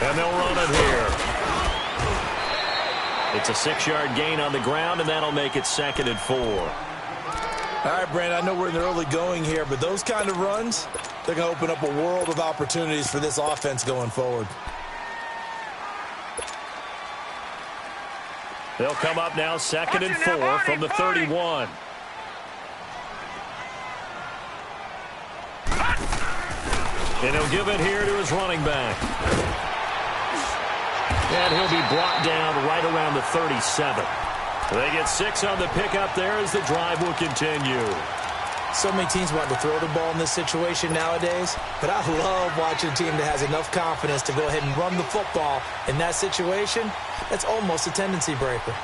And they'll run it here. It's a 6-yard gain on the ground, and that'll make it 2nd and 4. All right, Brandon, I know we're in the early going here, but those kind of runs, they're going to open up a world of opportunities for this offense going forward. They'll come up now 2nd and 4 from the 31. And he'll give it here to his running back. And he'll be brought down right around the 37. They get 6 on the pickup there as the drive will continue. So many teams want to throw the ball in this situation nowadays, but I love watching a team that has enough confidence to go ahead and run the football in that situation. That's almost a tendency breaker.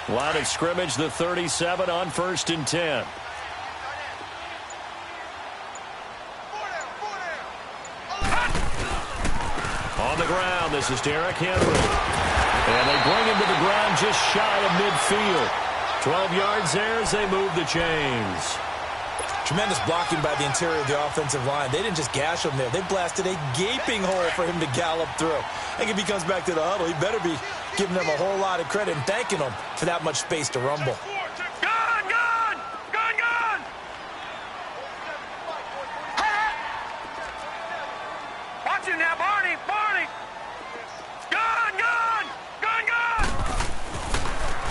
Line of scrimmage, the 37 on 1st and 10. On the ground, this is Derrick Henry. And they bring him to the ground just shy of midfield. 12 yards there as they move the chains. Tremendous blocking by the interior of the offensive line. They didn't just gash him there. They blasted a gaping hole for him to gallop through. I think if he comes back to the huddle, he better be giving them a whole lot of credit and thanking them for that much space to rumble. Watch it now, Barney!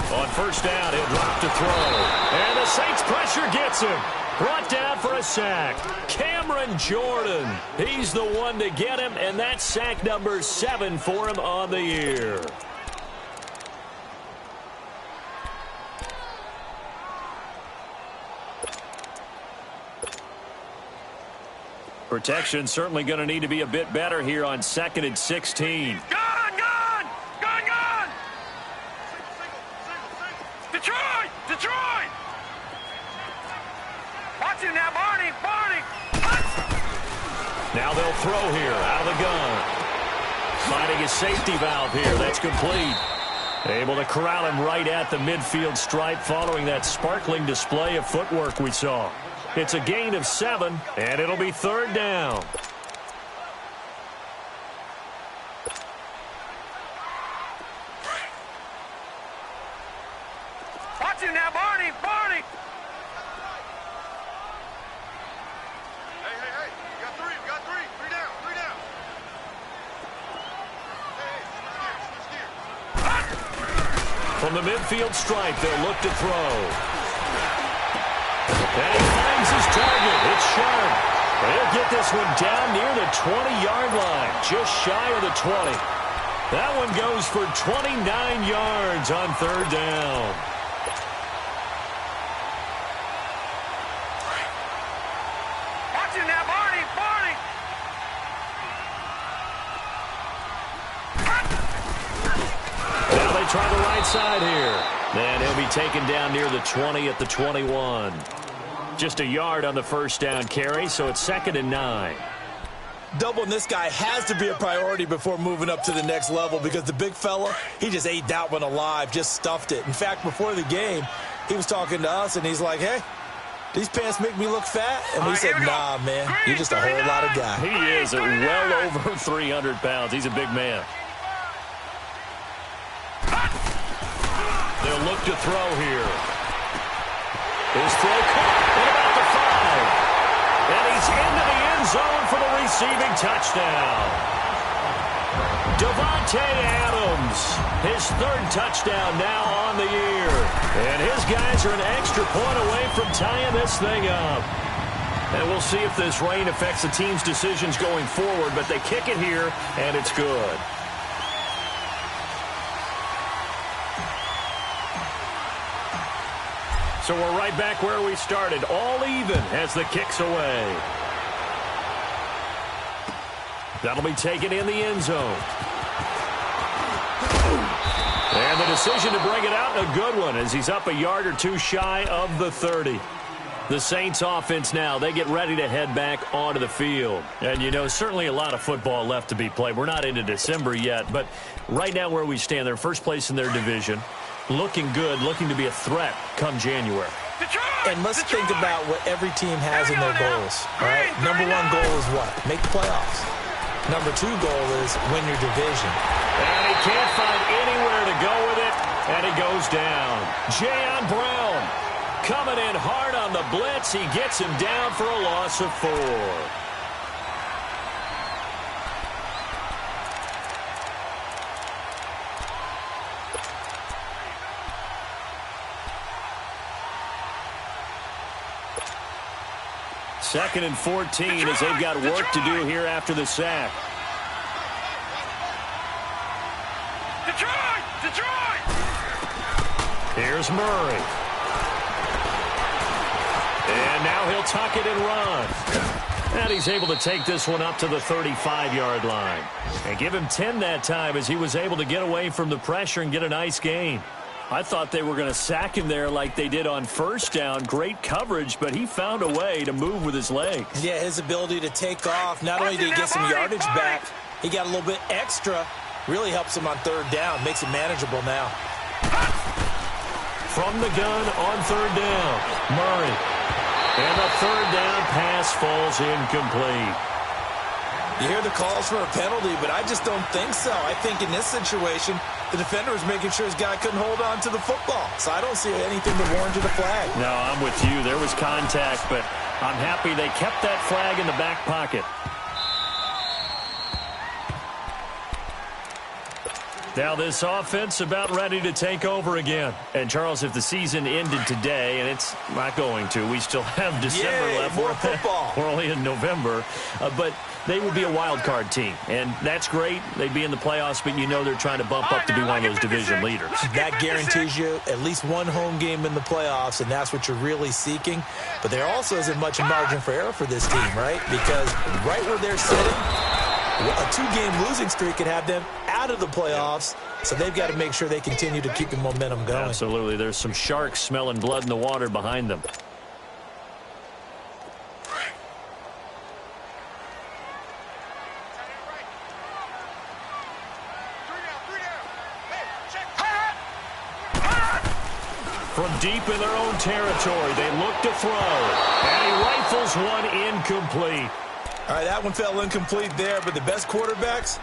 On 1st down, he'll drop to throw. And the Saints pressure gets him. Brought down for a sack. Cameron Jordan. He's the one to get him, and that's sack number 7 for him on the year. Protection certainly going to need to be a bit better here on 2nd and 16. Gun! Detroit! Watch it now, Barney! Now they'll throw here out of the gun. Finding a safety valve here. That's complete. Able to corral him right at the midfield stripe following that sparkling display of footwork we saw. It's a gain of 7, and it'll be 3rd down. Watch it now, Barney! Hey, we got three. Three down. From the midfield stripe, they'll look to throw. And he finds his target. It's Sharp. He'll get this one down near the 20-yard line, just shy of the 20. That one goes for 29 yards on 3rd down. Watch it now, Barney! Now they try the right side here. And he'll be taken down near the 20 at the 21. Just a yard on the 1st down carry, so it's 2nd and 9. Doubling this guy has to be a priority before moving up to the next level because the big fella, he just ate that one alive, just stuffed it. In fact, before the game, he was talking to us, and he's like, hey, these pants make me look fat? And we said, nah, man, you're just a whole lot of guy. He is well over 300 pounds. He's a big man. They'll look to throw here. His throw caught at about the 5. And he's into the end zone for the receiving touchdown. Davante Adams, his 3rd touchdown now on the year. And his guys are an extra point away from tying this thing up. And we'll see if this rain affects the team's decisions going forward, but they kick it here, and it's good. So we're right back where we started, all even as the kick's away. That'll be taken in the end zone. And the decision to bring it out, a good one, as he's up a yard or 2 shy of the 30. The Saints offense now, they get ready to head back onto the field. And, you know, certainly a lot of football left to be played. We're not into December yet, but right now where we stand, they're first place in their division. looking good, looking to be a threat come January. And let's think about what every team has in their goals. All right? Number one goal is what? Make the playoffs. Number two goal is win your division. And he can't find anywhere to go with it, and he goes down. Jayon Brown coming in hard on the blitz. He gets him down for a loss of 4. Second and 14 as they've got work to do here after the sack. Detroit! Here's Murray. And now he'll tuck it and run. And he's able to take this one up to the 35-yard line. And give him 10 that time as he was able to get away from the pressure and get a nice gain. I thought they were going to sack him there like they did on first down. Great coverage, but he found a way to move with his legs. Yeah, his ability to take off. Not only did he get some yardage back, he got a little bit extra. Really helps him on third down. Makes it manageable now. From the gun on third down, Murray. And the third down pass falls incomplete. You hear the calls for a penalty, but I just don't think so. I think in this situation, the defender was making sure his guy couldn't hold on to the football. So I don't see anything that warranted a flag. No, I'm with you. There was contact, but I'm happy they kept that flag in the back pocket. Now this offense about ready to take over again. And, Charles, if the season ended today, and it's not going to, we still have December left. More football. We're only in November. But they would be a wild card team. And that's great. They'd be in the playoffs, but you know they're trying to bump up to be one of those division leaders. That guarantees you at least one home game in the playoffs, and that's what you're really seeking. But there also isn't much margin for error for this team, right? Because right where they're sitting, a 2-game losing streak could have them out of the playoffs, so they've got to make sure they continue to keep the momentum going. Absolutely. There's some sharks smelling blood in the water behind them. From deep in their own territory, they look to throw, and he rifles one incomplete. All right, that one fell incomplete there, but the best quarterbacks,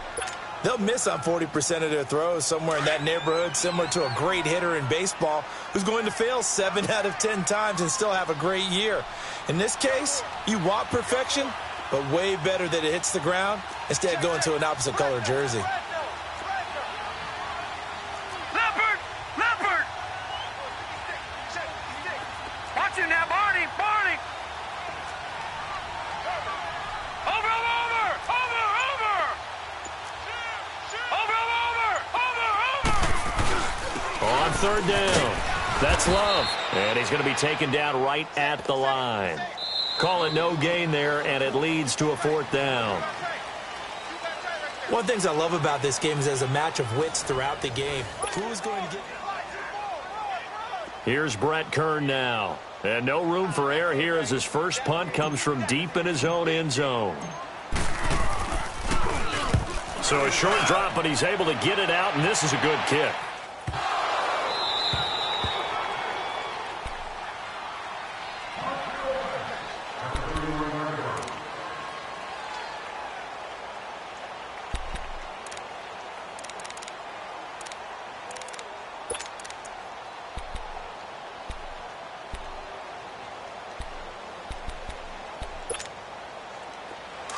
they'll miss on 40% of their throws, somewhere in that neighborhood, similar to a great hitter in baseball who's going to fail 7 out of 10 times and still have a great year. In this case, you want perfection, but way better that it hits the ground instead of going to an opposite color jersey. Leopard! Watch him now, Barney! Over! On third down, that's Love. And he's going to be taken down right at the line. Call it no gain there, and it leads to a 4th down. One of the things I love about this game is there's a match of wits throughout the game. Who's going to get... Here's Brett Kern now. And no room for error here as his first punt comes from deep in his own end zone. So a short drop, but he's able to get it out, and this is a good kick.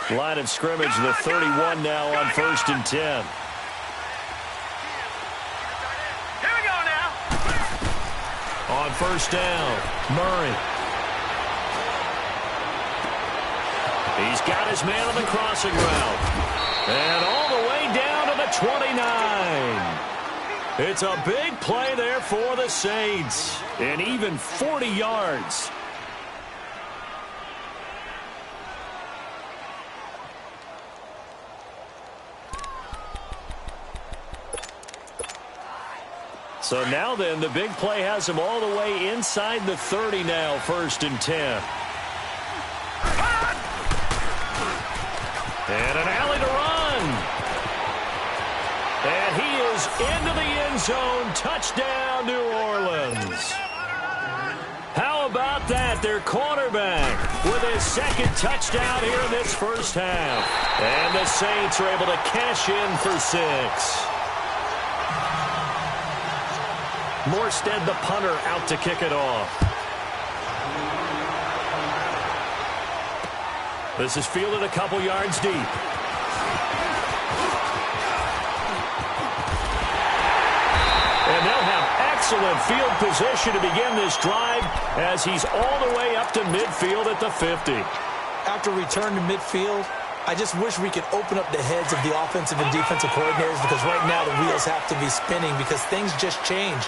Line of scrimmage, the 31 now on 1st and 10. Here we go now. On 1st down, Murray. He's got his man on the crossing route. And all the way down to the 29. It's a big play there for the Saints. And even 40 yards. So now then, the big play has him all the way inside the 30 now, 1st and 10. And an alley to run. And he is into the end end zone. Touchdown, New Orleans. How about that? Their quarterback with his second touchdown here in this first half. And the Saints are able to cash in for 6. Morstead, the punter, out to kick it off. This is fielded a couple yards deep. And they'll have excellent field position to begin this drive as he's all the way up to midfield at the 50. After return to midfield, I just wish we could open up the heads of the offensive and defensive coordinators, because right now the wheels have to be spinning because things just change.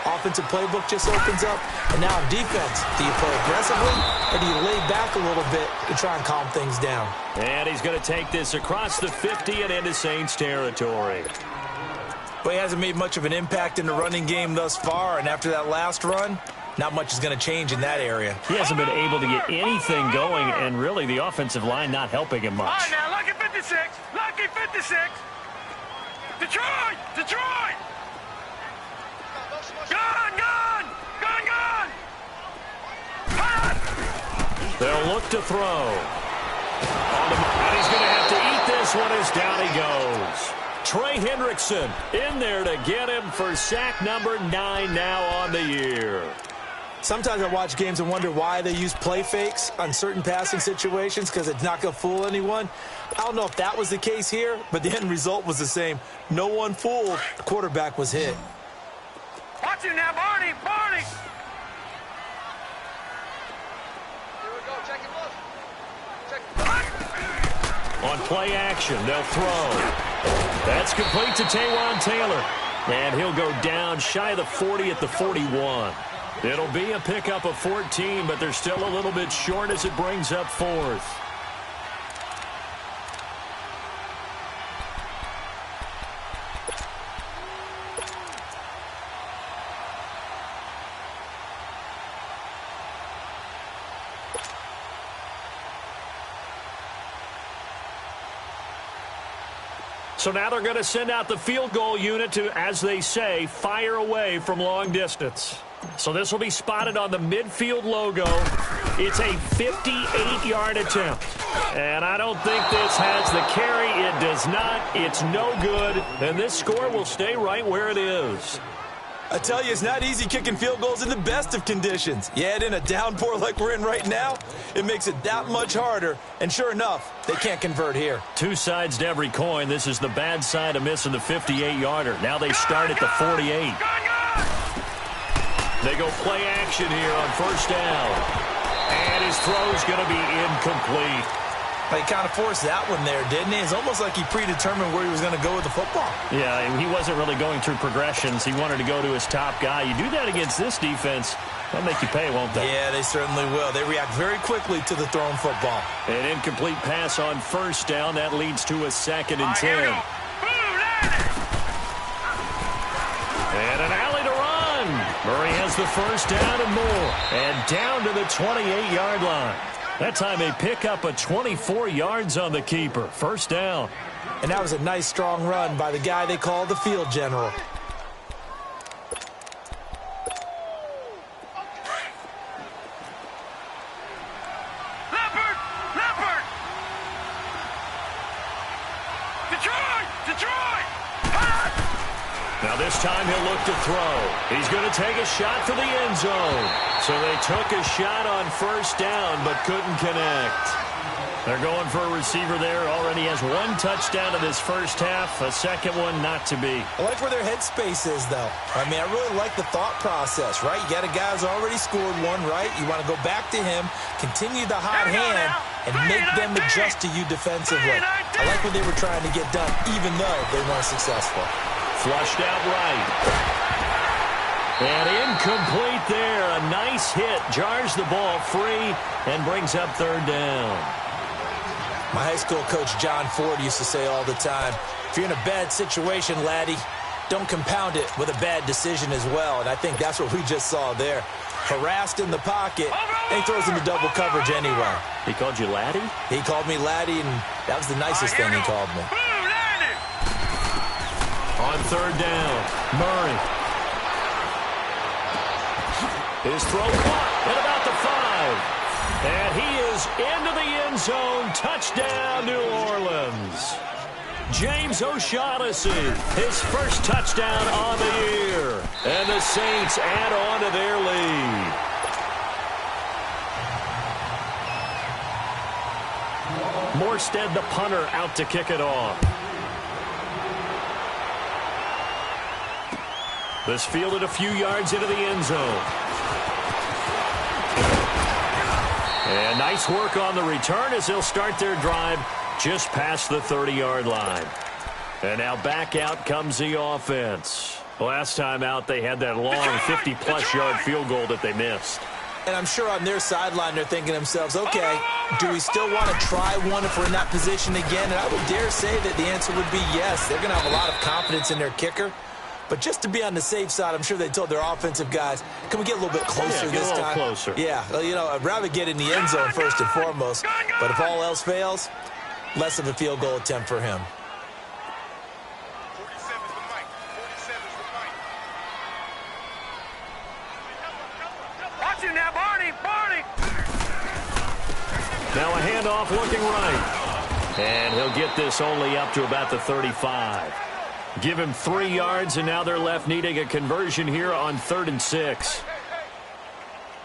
Offensive playbook just opens up, and now defense. Do you play aggressively, or do you lay back a little bit to try and calm things down? And he's going to take this across the 50 and into Saints territory. But he hasn't made much of an impact in the running game thus far, and after that last run, not much is going to change in that area. He hasn't been able to get anything going, and really the offensive line not helping him much. All right, now, lucky 56. Lucky 56. Detroit! Detroit! Gun! Gun! Gun! Gun! They'll look to throw. And he's going to have to eat this one as down he goes. Trey Hendrickson in there to get him for sack number 9 now on the year. Sometimes I watch games and wonder why they use play fakes on certain passing situations, because it's not going to fool anyone. I don't know if that was the case here, but the end result was the same. No one fooled. The quarterback was hit. Watch it now, Barney! Barney! Here we go. Check it, look. Check it. On play action, they'll throw. That's complete to Taywan Taylor. And he'll go down shy of the 40 at the 41. It'll be a pickup of 14, but they're still a little bit short as it brings up 4th. So now they're going to send out the field goal unit to, as they say, fire away from long distance. So this will be spotted on the midfield logo. It's a 58-yard attempt. And I don't think this has the carry. It does not. It's no good. And this score will stay right where it is. I tell you, it's not easy kicking field goals in the best of conditions. Yet in a downpour like we're in right now, it makes it that much harder. And sure enough, they can't convert here. Two sides to every coin. This is the bad side of missing the 58-yarder. Now they start at the 48. They go play action here on first down. And his throw's going to be incomplete. He kind of forced that one there, didn't he? It's almost like he predetermined where he was going to go with the football. Yeah, he wasn't really going through progressions. He wanted to go to his top guy. You do that against this defense, they'll make you pay, won't they? Yeah, they certainly will. They react very quickly to the thrown football. An incomplete pass on first down. That leads to a 2nd and 10. And an alley to run. Murray has the first down and more. And down to the 28-yard line. That time a pickup of 24 yards on the keeper. First down. And that was a nice, strong run by the guy they call the field general. Leopard! Leopard! Detroit! Detroit! Now this time he'll look to throw. He's going to take a shot for the end zone. So they took a shot on first down but couldn't connect. They're going for a receiver there. Already has 1 touchdown in this first half. A second one not to be. I like where their headspace is, though. I mean, I really like the thought process, right? You got a guy who's already scored one, right? You want to go back to him, continue the hot hand, and make them adjust to you defensively. I like what they were trying to get done, even though they weren't successful. Flushed out right. And incomplete there. A nice hit. Jars the ball free and brings up 3rd down. My high school coach, John Ford, used to say all the time, if you're in a bad situation, laddie, don't compound it with a bad decision as well. And I think that's what we just saw there. Harassed in the pocket, and he throws into double coverage anyway. He called you laddie? He called me laddie, and that was the nicest thing he called me. On third down, Murray. His throw caught at about the 5. And he is into the end zone. Touchdown, New Orleans. James O'Shaughnessy, his first touchdown on the year. And the Saints add on to their lead. Morstead, the punter, out to kick it off. This fielded a few yards into the end zone. And nice work on the return as they'll start their drive just past the 30-yard line. And now back out comes the offense. Last time out, they had that long 50-plus yard field goal that they missed. And I'm sure on their sideline they're thinking to themselves, okay, do we still want to try one if we're in that position again? And I would dare say that the answer would be yes. They're going to have a lot of confidence in their kicker. But just to be on the safe side, I'm sure they told their offensive guys, can we get a little bit closer this time? Closer. Yeah, well, you know, I'd rather get in the end zone first and foremost. But if all else fails, less of a field goal attempt for him. 47's the mic. 47's the mic. Watch it now, Barney. Barney. Now a handoff looking right. And he'll get this only up to about the 35. Give him 3 yards, and now they're left needing a conversion here on 3rd and 6.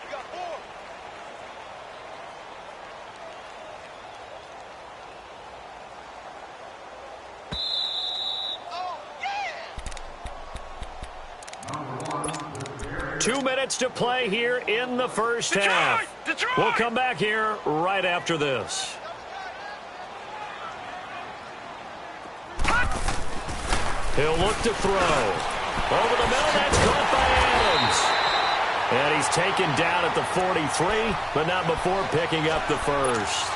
We got 4. 2 minutes to play here in the first half. Detroit! We'll come back here right after this. He'll look to throw. Over the middle, that's caught by Adams. And he's taken down at the 43, but not before picking up the first.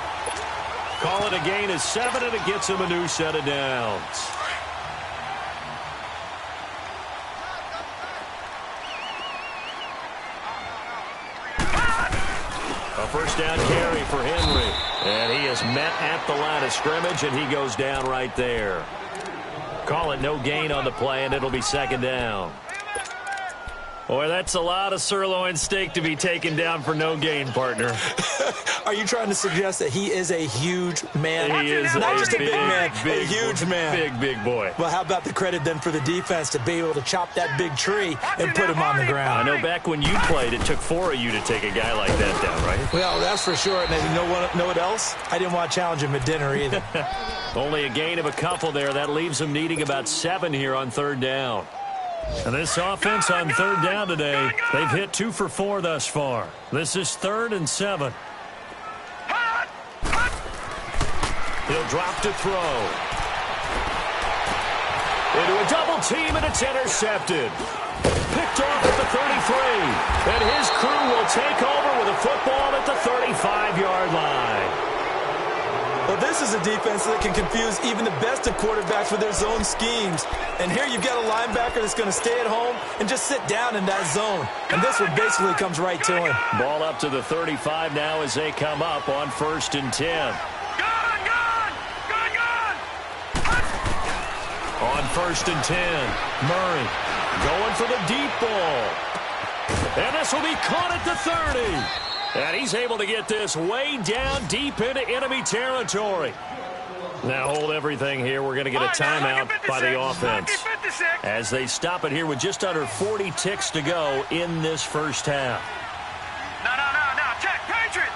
Call it a gain of 7, and it gets him a new set of downs. A first down carry for Henry. And he is met at the line of scrimmage, and he goes down right there. Call it no gain on the play, and it'll be 2nd down. Boy, that's a lot of sirloin steak to be taken down for no gain, partner. Are you trying to suggest that he is a huge man? He is not just a big man, a huge man. Big boy. Well, how about the credit then for the defense to be able to chop that big tree and put him on the I ground? know back when you played, it took 4 of you to take a guy like that down, right? Well, that's for sure. And you know what else? I didn't want to challenge him at dinner either. Only a gain of a couple there. That leaves them needing about 7 here on 3rd down. And this offense on 3rd down today, they've hit 2 for 4 thus far. This is 3rd and 7. He'll drop to throw. Into a double team, and it's intercepted. Picked off at the 33. And his crew will take over with a football at the 35-yard line. Well, this is a defense that can confuse even the best of quarterbacks with their zone schemes. And here you've got a linebacker that's going to stay at home and just sit down in that zone. And this one basically comes right to him. Ball up to the 35 now as they come up on 1st and 10. On 1st and 10, Murray going for the deep ball. And this will be caught at the 30. And he's able to get this way down deep into enemy territory. Now hold everything here. We're going to get a timeout by the offense as they stop it here with just under 40 ticks to go in this first half. No. Check. Patriot.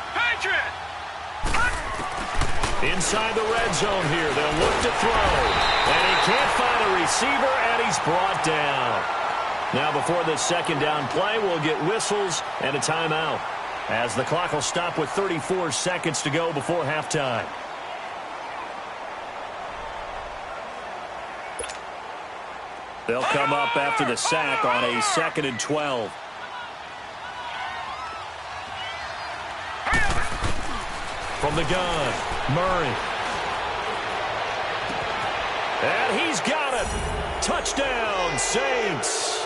Inside the red zone here. They'll look to throw. And he can't find a receiver, and he's brought down. Now before this 2nd down play, we'll get whistles and a timeout, as the clock will stop with 34 seconds to go before halftime. They'll come up after the sack on a 2nd and 12. From the gun, Murray. And he's got it. Touchdown, Saints.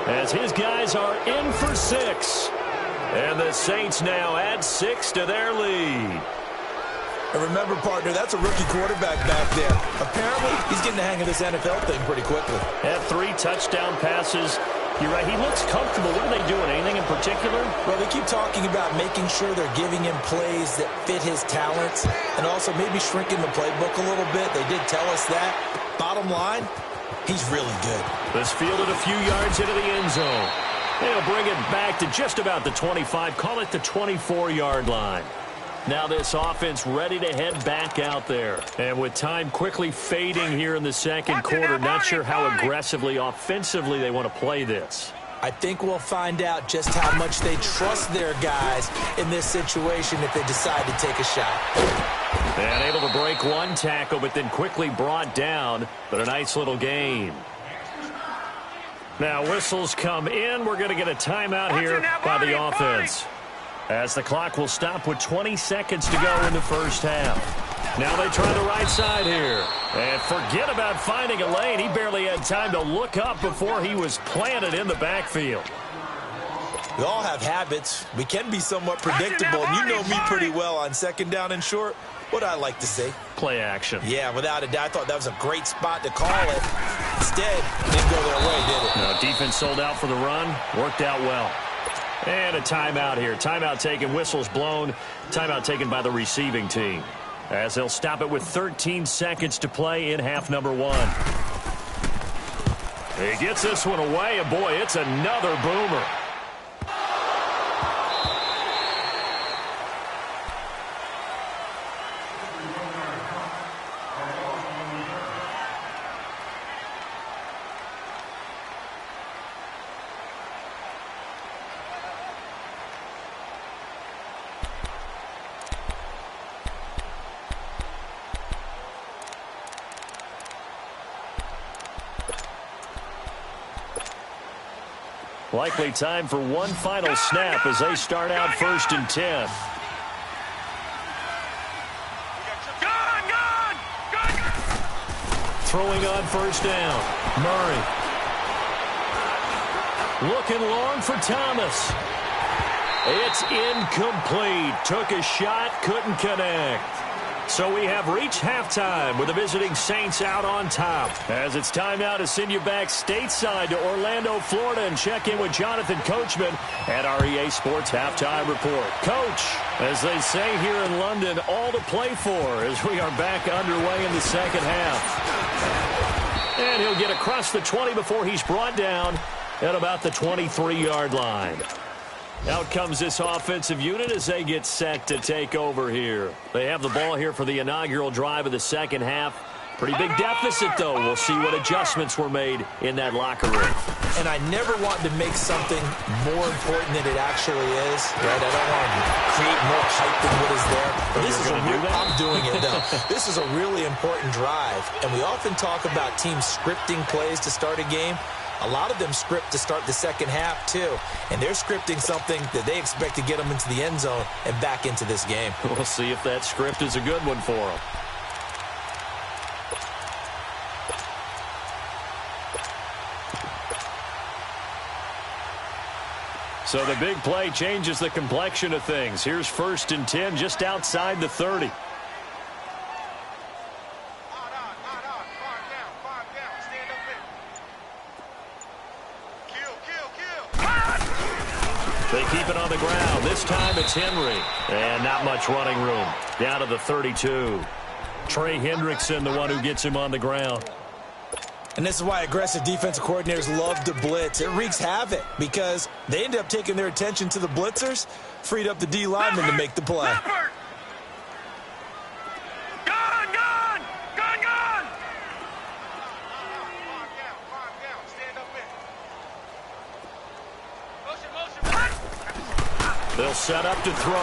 As his guys are in for 6. And the Saints now add 6 to their lead. And remember, partner, that's a rookie quarterback back there. Apparently, he's getting the hang of this NFL thing pretty quickly. Had 3 touchdown passes. You're right, he looks comfortable. What are they doing? Anything in particular? Well, they keep talking about making sure they're giving him plays that fit his talents and also maybe shrinking the playbook a little bit. They did tell us that. Bottom line, he's really good. This fielded a few yards into the end zone. They'll bring it back to just about the 25, call it the 24-yard line. Now this offense ready to head back out there. And with time quickly fading here in the second quarter, not sure how aggressively, offensively they want to play this. I think we'll find out just how much they trust their guys in this situation if they decide to take a shot. And able to break one tackle, but then quickly brought down. But a nice little gain. Now whistles come in. We're going to get a timeout here by the offense, as the clock will stop with 20 seconds to go in the first half. Now they try the right side here. And forget about finding a lane. He barely had time to look up before he was planted in the backfield. We all have habits. We can be somewhat predictable. And you know me pretty well on second down and short. What I like to say? Play action. Yeah, without a doubt. I thought that was a great spot to call it. Instead, it didn't go their way, did it? No, defense sold out for the run. Worked out well. And a timeout here. Timeout taken, whistles blown. Timeout taken by the receiving team, as they'll stop it with 13 seconds to play in half number 1. He gets this one away, and boy, it's another boomer. Likely time for one final snap as they start out 1st and 10. Throwing on 1st down. Murray. Looking long for Thomas. It's incomplete. Took a shot, couldn't connect. So we have reached halftime with the visiting Saints out on top. As it's time now to send you back stateside to Orlando, Florida, and check in with Jonathan Coachman at our EA Sports Halftime Report. Coach, as they say here in London, all to play for as we are back underway in the second half. And he'll get across the 20 before he's brought down at about the 23-yard line. Out comes this offensive unit as they get set to take over here. They have the ball here for the inaugural drive of the second half. Pretty big deficit, though. We'll see what adjustments were made in that locker room. And I never want to make something more important than it actually is. Right? I don't want to create more hype than what is there. But this is I'm doing it, though. This is a really important drive. And we often talk about teams scripting plays to start a game. A lot of them script to start the second half, too. And they're scripting something that they expect to get them into the end zone and back into this game. We'll see if that script is a good one for them. So the big play changes the complexion of things. Here's 1st and 10 just outside the 30. They keep it on the ground. This time it's Henry. And not much running room. Down to the 32. Trey Hendrickson, the one who gets him on the ground. And this is why aggressive defensive coordinators love to blitz. It wreaks havoc because they end up taking their attention to the blitzers, freed up the D lineman to make the play. They'll set up to throw.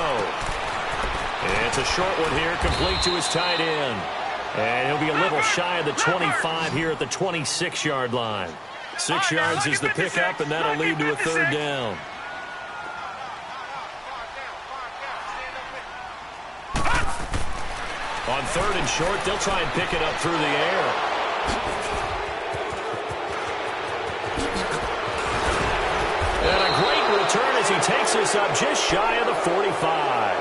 And it's a short one here, complete to his tight end. And he'll be a little shy of the 25 here at the 26-yard line. 6 yards is the pickup, and that'll lead to a 3rd down. On 3rd and short, they'll try and pick it up through the air. And a great return as he takes us up just shy of the 45.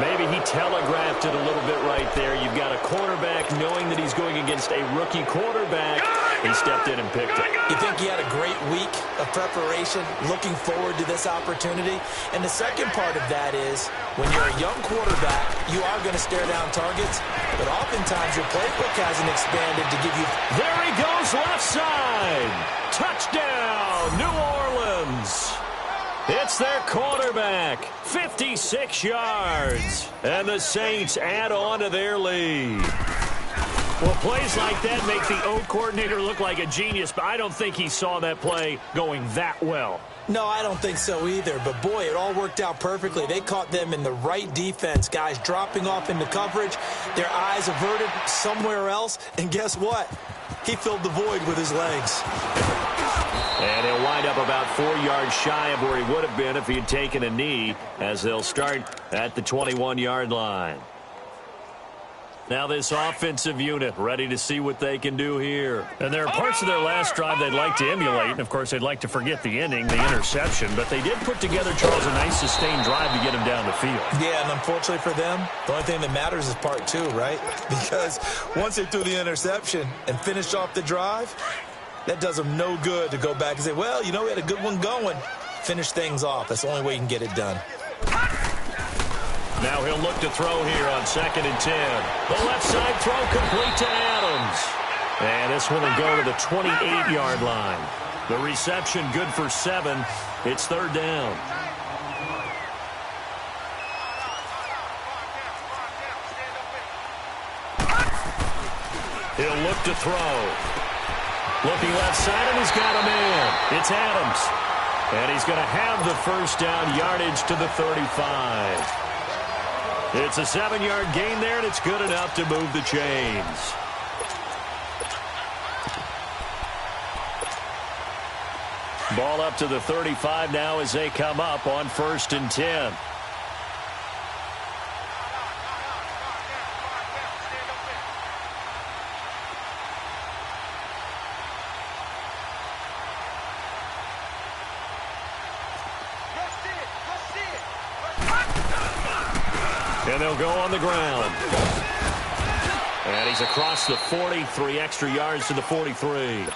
Maybe he telegraphed it a little bit right there. You've got a quarterback knowing that he's going against a rookie quarterback. He stepped in and picked it. You think he had a great week of preparation, looking forward to this opportunity? And the second part of that is, when you're a young quarterback, you are going to stare down targets, but oftentimes your playbook hasn't expanded to give you... There he goes, left side. Touchdown, New Orleans. It's their quarterback, 56 yards, and the Saints add on to their lead. Well, plays like that make the O coordinator look like a genius, but I don't think he saw that play going that well. No, I don't think so either, but boy, it all worked out perfectly. They caught them in the right defense, guys dropping off into coverage, their eyes averted somewhere else, and guess what? He filled the void with his legs. And he'll wind up about 4 yards shy of where he would have been if he had taken a knee, as they'll start at the 21-yard line. Now this offensive unit ready to see what they can do here. And there are parts of their last drive they'd like to emulate. And, of course, they'd like to forget the ending, the interception. But they did put together, Charles, a nice sustained drive to get him down the field. Yeah, and unfortunately for them, the only thing that matters is part two, right? Because once they threw the interception and finished off the drive, that does them no good to go back and say, well, you know, we had a good one going. Finish things off. That's the only way you can get it done. Now he'll look to throw here on 2nd and 10. The left side throw complete to Adams. And this one will go to the 28-yard line. The reception good for 7. It's 3rd down. He'll look to throw. Looking left side, and he's got a man. It's Adams. And he's going to have the first down, yardage to the 35. It's a 7-yard gain there, and it's good enough to move the chains. Ball up to the 35 now as they come up on 1st and 10. And they'll go on the ground. And he's across the 40, 3 extra yards to the 43.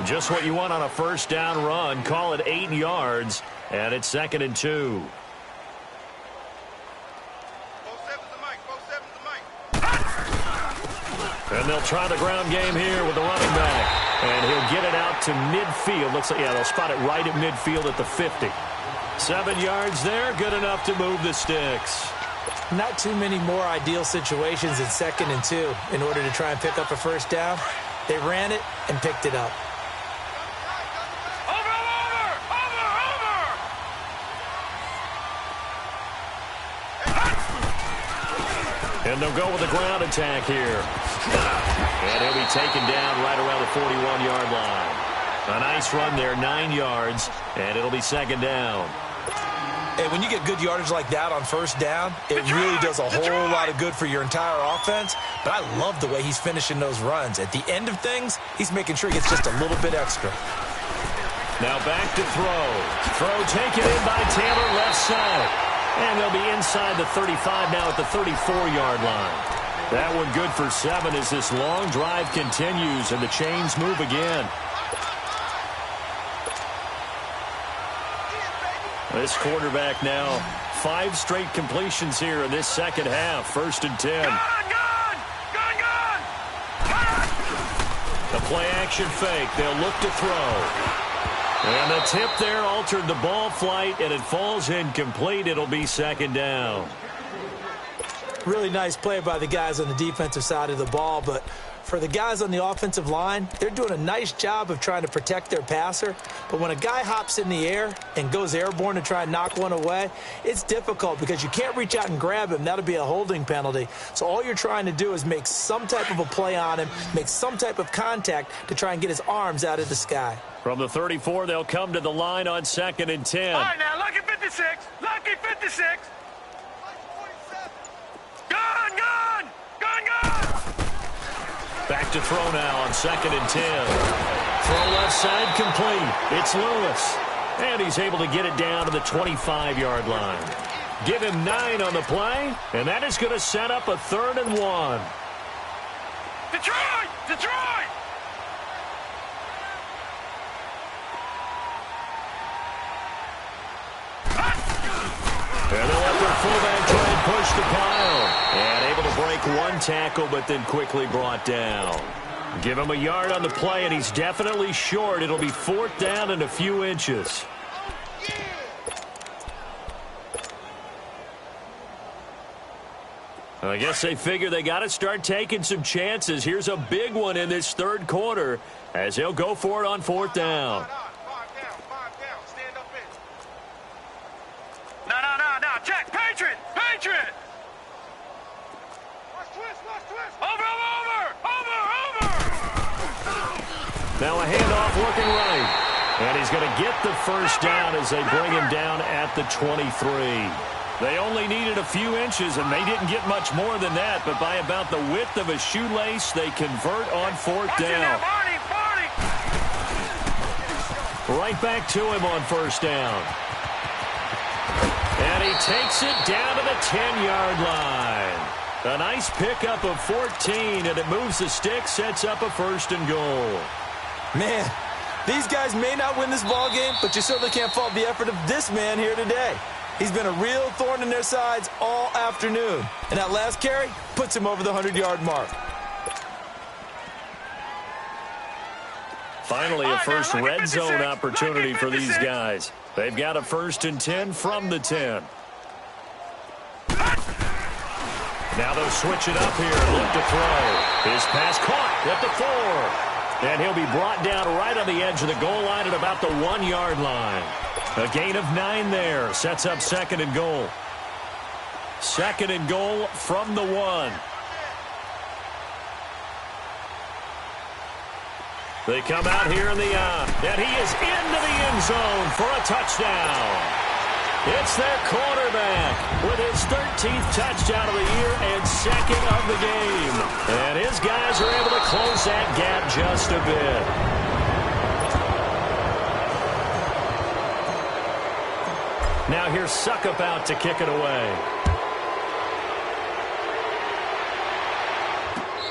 Just what you want on a first down run. Call it 8 yards, and it's 2nd and 2. And they'll try the ground game here with the running back. And he'll get it out to midfield. Looks like, yeah, they'll spot it right at midfield at the 50. 7 yards there, good enough to move the sticks. Not too many more ideal situations at 2nd and 2 in order to try and pick up a first down. They ran it and picked it up. And they'll go with the ground attack here. And he'll be taken down right around the 41-yard line. A nice run there, 9 yards, and it'll be 2nd down. And when you get good yardage like that on first down, it really does a whole lot of good for your entire offense. But I love the way he's finishing those runs. At the end of things, he's making sure he gets just a little bit extra. Now back to throw. Throw taken in by Taylor left side. And they'll be inside the 35 now at the 34-yard line. That one good for 7 as this long drive continues and the chains move again. This quarterback now 5 straight completions here in this second half. 1st and 10. The play action fake. They'll look to throw. And the tip there altered the ball flight, and it falls incomplete. It'll be 2nd down. Really nice play by the guys on the defensive side of the ball, but for the guys on the offensive line, they're doing a nice job of trying to protect their passer. But when a guy hops in the air and goes airborne to try and knock one away, it's difficult because you can't reach out and grab him. That'll be a holding penalty. So all you're trying to do is make some type of a play on him, make some type of contact to try and get his arms out of the sky. From the 34, they'll come to the line on 2nd and 10. All right, now, lucky 56. Lucky 56. Gone, gone. Gone, gone. Back to throw now on 2nd and 10. Throw left side complete. It's Lewis. And he's able to get it down to the 25-yard line. Give him 9 on the play, and that is going to set up a 3rd and 1. Detroit! Detroit! And they'll let their fullback try and push the pile. And able to break 1 tackle, but then quickly brought down. Give him a yard on the play, and he's definitely short. It'll be 4th down and a few inches. I guess they figure they got to start taking some chances. Here's a big one in this 3rd quarter as they'll go for it on 4th down. Stand up in. No. Check. Patriot. Watch twist. Over. Now a handoff looking right. And he's going to get the 1st down as they bring him down at the 23. They only needed a few inches, and they didn't get much more than that. But by about the width of a shoelace, they convert on 4th down. Right back to him on 1st down. And he takes it down to the 10-yard line. A nice pickup of 14, and it moves the stick, sets up a 1st and goal. Man, these guys may not win this ball game, but you certainly can't fault the effort of this man here today. He's been a real thorn in their sides all afternoon. And that last carry puts him over the 100-yard mark. Finally, a first red zone opportunity for these guys. They've got a 1st and 10 from the 10. Now they'll switch it up here and look to throw. His pass caught at the 4. And he'll be brought down right on the edge of the goal line at about the 1-yard line. A gain of 9 there. Sets up 2nd and goal. 2nd and goal from the 1. They come out here in the and he is into the end zone for a touchdown. It's their quarterback with his 13th touchdown of the year and 2nd of the game. And his guys are able to close that gap just a bit. Now here's Suckup out to kick it away.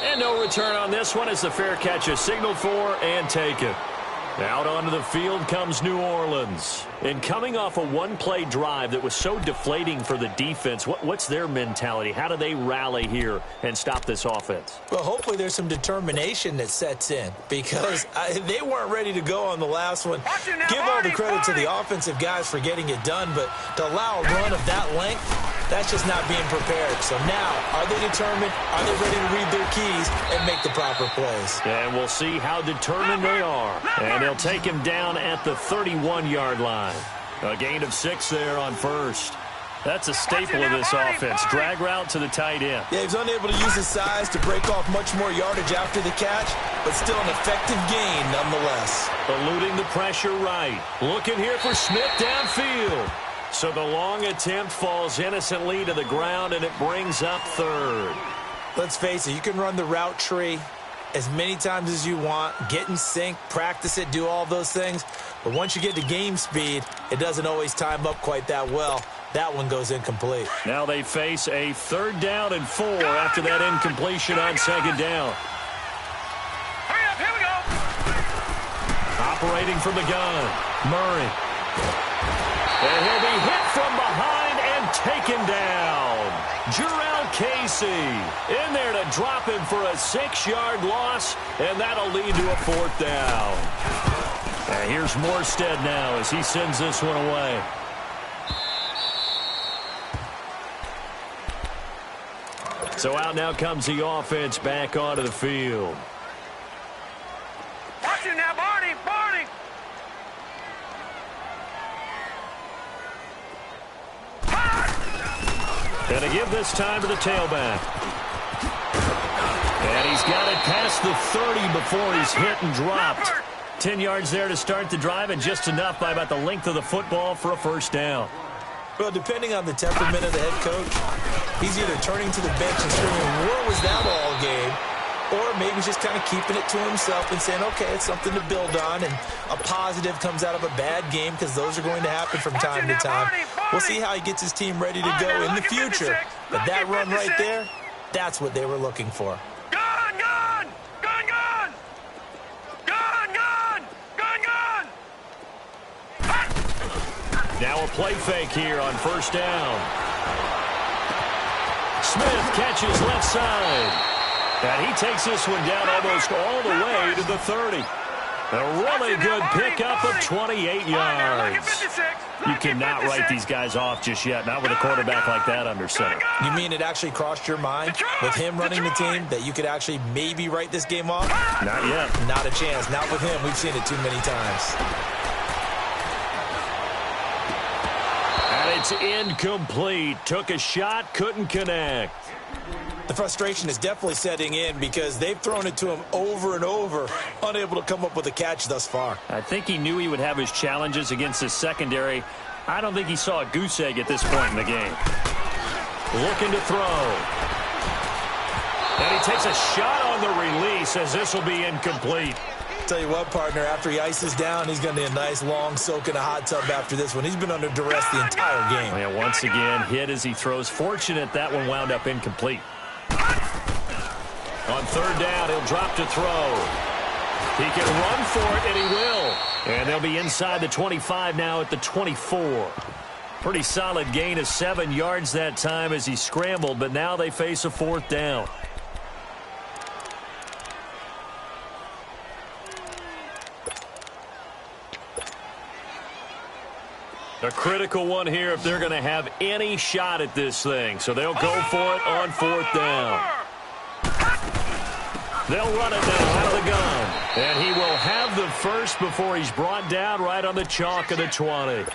And no return on this one as the fair catch is signaled for and taken. Out onto the field comes New Orleans. And coming off a 1-play drive that was so deflating for the defense, what's their mentality? How do they rally here and stop this offense? Well, hopefully there's some determination that sets in because they weren't ready to go on the last one. Give all the credit to the offensive guys for getting it done, but to allow a run of that length, that's just not being prepared. So now, are they determined? Are they ready to read their keys and make the proper plays? And we'll see how determined they are. And they'll take him down at the 31-yard line. A gain of 6 there on 1st. That's a staple of this offense. Drag route to the tight end. Yeah, he's unable to use his size to break off much more yardage after the catch, but still an effective gain nonetheless. Eluding the pressure right. Looking here for Smith downfield. So the long attempt falls innocently to the ground, and it brings up 3rd. Let's face it, you can run the route tree as many times as you want, get in sync, practice it, do all those things. But once you get to game speed, it doesn't always time up quite that well. That one goes incomplete. Now they face a 3rd down and 4 after that incompletion on 2nd down. Hurry up, here we go. Operating from the gun, Murray. And he'll be hit from behind and taken down. Jurrell Casey in there to drop him for a 6-yard loss, and that'll lead to a 4th down. And here's Morstead now as he sends this one away. So out now comes the offense back onto the field. Watch it now, Barney. And to give this time to the tailback. And he's got it past the 30 before he's hit and dropped. 10 yards there to start the drive, and just enough by about the length of the football for a 1st down. Well, depending on the temperament of the head coach, he's either turning to the bench and screaming, "Where was that all game?" or maybe he's just kind of keeping it to himself and saying, okay, it's something to build on, and a positive comes out of a bad game because those are going to happen from time to time. We'll see how he gets his team ready to go in the future. But that run right there, that's what they were looking for. Gone, gone! Gone, gone! Gone, gone! Gone, gone! Now a play fake here on first down. Smith catches left side. And he takes this one down almost all the way to the 30. A really good pickup of 28 yards. You cannot write these guys off just yet, not with a quarterback like that under center. You mean it actually crossed your mind with him running the team that you could actually maybe write this game off? Not yet. Not a chance. Not with him. We've seen it too many times. And it's incomplete. Took a shot, couldn't connect. The frustration is definitely setting in because they've thrown it to him over and over, unable to come up with a catch thus far. I think he knew he would have his challenges against his secondary. I don't think he saw a goose egg at this point in the game. Looking to throw. And he takes a shot on the release as this will be incomplete. Tell you what, partner, after he ices down, he's going to need a nice long soak in a hot tub after this one. He's been under duress the entire game. Yeah, once again, hit as he throws. Fortunate that one wound up incomplete. On third down, he'll drop to throw. He can run for it, and he will. And they'll be inside the 25 now at the 24. Pretty solid gain of 7 yards that time as he scrambled, but now they face a fourth down. A critical one here if they're going to have any shot at this thing. So they'll go for it on fourth down. They'll run it now out of the gun. And he will have the first before he's brought down right on the chalk of the 20.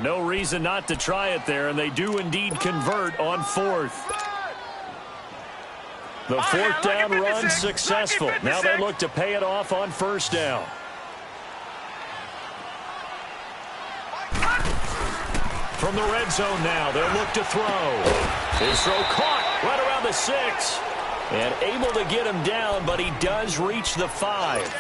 No reason not to try it there, and they do indeed convert on fourth. The fourth down run successful. Now they look to pay it off on first down. From the red zone now, they'll look to throw. His throw caught right around the 6. And able to get him down, but he does reach the 5.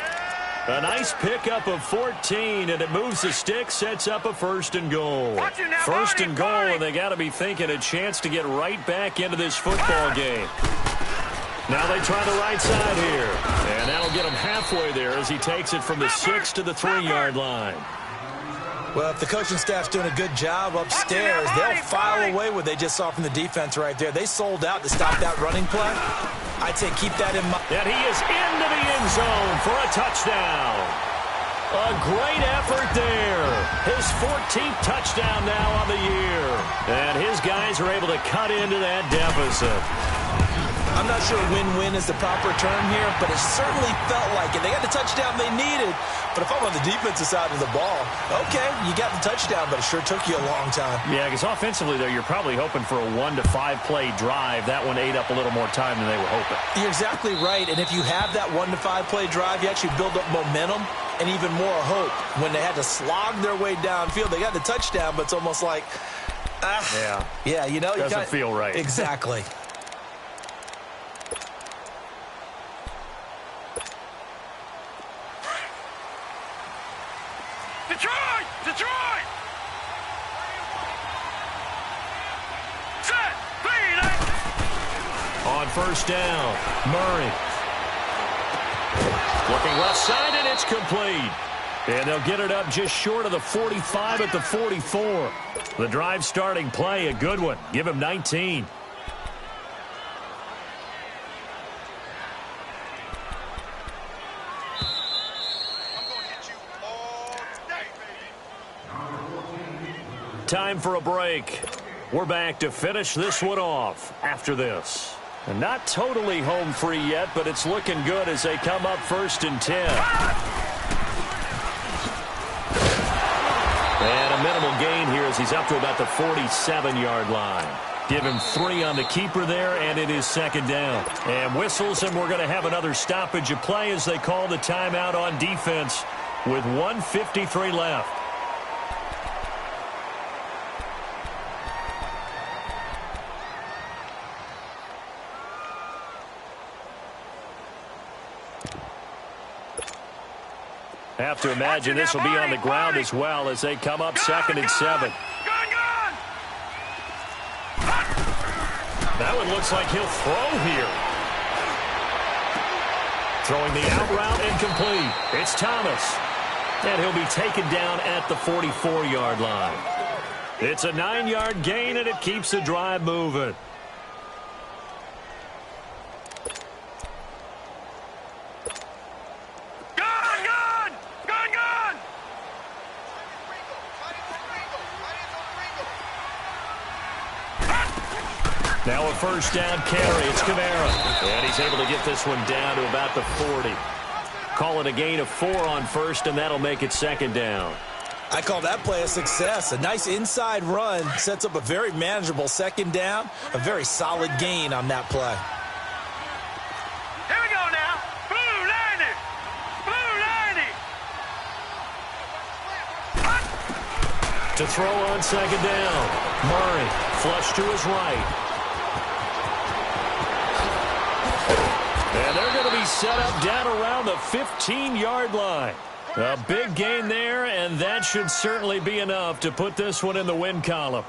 A nice pickup of 14, and it moves the stick, sets up a first and goal. First and goal, and they got to be thinking a chance to get right back into this football game. Now they try the right side here. And that'll get him halfway there as he takes it from the 6 to the 3-yard line. Well, if the coaching staff's doing a good job upstairs, they'll file away what they just saw from the defense right there. They sold out to stop that running play. I'd say keep that in mind. And he is into the end zone for a touchdown. A great effort there. His 14th touchdown now on the year. And his guys are able to cut into that deficit. I'm not sure win-win is the proper term here, but it certainly felt like it. They got the touchdown they needed, but if I'm on the defensive side of the ball, okay, you got the touchdown, but it sure took you a long time. Yeah, because offensively, though, you're probably hoping for a 1 to 5 play drive. That one ate up a little more time than they were hoping. You're exactly right, and if you have that 1 to 5 play drive, you actually build up momentum and even more hope. When they had to slog their way downfield, they got the touchdown, but it's almost like, yeah, you know, doesn't feel right. Exactly. Detroit! Detroit! Set! On first down, Murray. Looking left side, and it's complete. And they'll get it up just short of the 45 at the 44. The drive starting play, a good one. Give him 19. Time for a break. We're back to finish this one off after this. And not totally home free yet, but it's looking good as they come up first and 10. And a minimal gain here as he's up to about the 47-yard line. Give him 3 on the keeper there, and it is second down. And whistles, and we're going to have another stoppage of play as they call the timeout on defense with 1:53 left. Have to imagine this will be on the ground as well as they come up 2nd and 7. That one looks like he'll throw here. Throwing the out route incomplete. It's Thomas. And he'll be taken down at the 44-yard line. It's a 9-yard gain, and it keeps the drive moving. Now a first down carry. It's Kamara. And he's able to get this one down to about the 40. Call it a gain of 4 on first, and that'll make it 2nd down. I call that play a success. A nice inside run sets up a very manageable 2nd down. A very solid gain on that play. Here we go now. Blue 90. Blue 90. To throw on 2nd down. Murray flush to his right. And they're going to be set up down around the 15-yard line. A big gain there, and that should certainly be enough to put this one in the win column.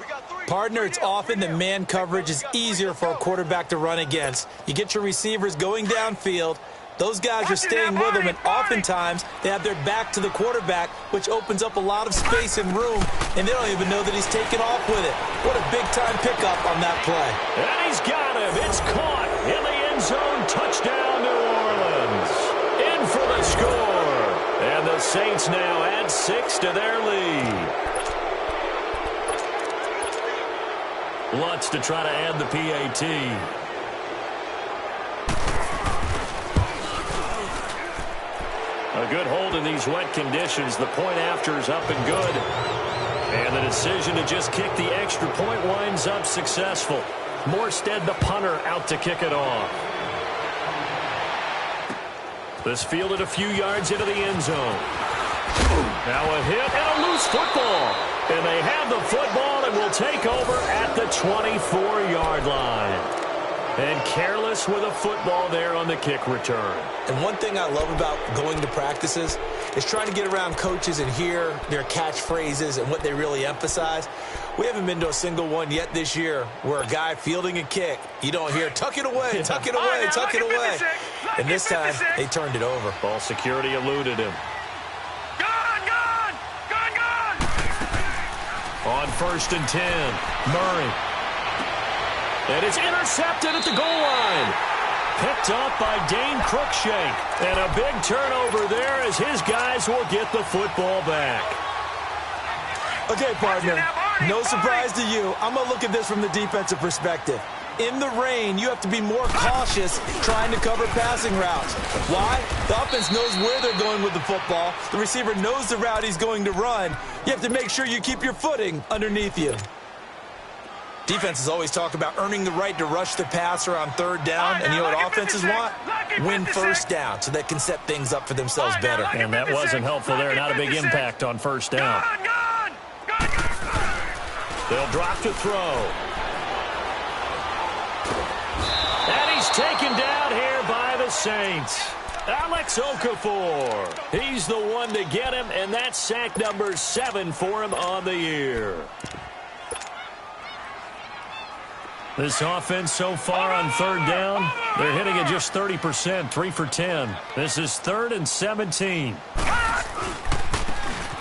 Partner, it's often that man coverage is easier for a quarterback to run against. You get your receivers going downfield. Those guys are staying with them, and oftentimes they have their back to the quarterback, which opens up a lot of space and room, and they don't even know that he's taken off with it. What a big-time pickup on that play. And he's got him. It's caught in the end zone. Touchdown, New Orleans. In for the score. And the Saints now add 6 to their lead. Lutz to try to add the PAT. A good hold in these wet conditions. The point after is up and good. And the decision to just kick the extra point winds up successful. Morstead, the punter, out to kick it off. This fielded a few yards into the end zone. Now a hit and a loose football. And they have the football and will take over at the 24-yard line. And careless with a football there on the kick return. And one thing I love about going to practices is trying to get around coaches and hear their catchphrases and what they really emphasize. We haven't been to a single one yet this year where a guy fielding a kick, you don't hear, tuck it away, tuck it away, tuck it away. And this time, they turned it over. Ball security eluded him. Gone! On 1st and 10, Murray. And it's intercepted at the goal line. Picked up by Dane Cruikshank. And a big turnover there as his guys will get the football back. Okay, partner, no surprise to you. I'm going to look at this from the defensive perspective. In the rain, you have to be more cautious trying to cover passing routes. Why? The offense knows where they're going with the football. The receiver knows the route he's going to run. You have to make sure you keep your footing underneath you. Defenses always talk about earning the right to rush the passer on 3rd down. And you know what offenses want? Win 1st down so they can set things up for themselves better. And that wasn't helpful there. Not a big impact on 1st down. They'll drop to throw. And he's taken down here by the Saints. Alex Okafor. He's the one to get him, and that's sack number 7 for him on the year. This offense so far on 3rd down, they're hitting at just 30%, 3 for 10. This is 3rd and 17.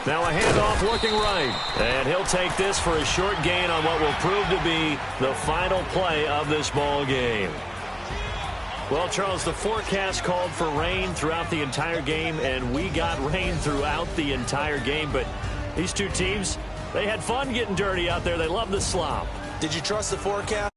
Now a handoff looking right. And he'll take this for a short gain on what will prove to be the final play of this ball game. Well, Charles, the forecast called for rain throughout the entire game, and we got rain throughout the entire game. But these two teams, they had fun getting dirty out there. They love the slop. Did you trust the forecast?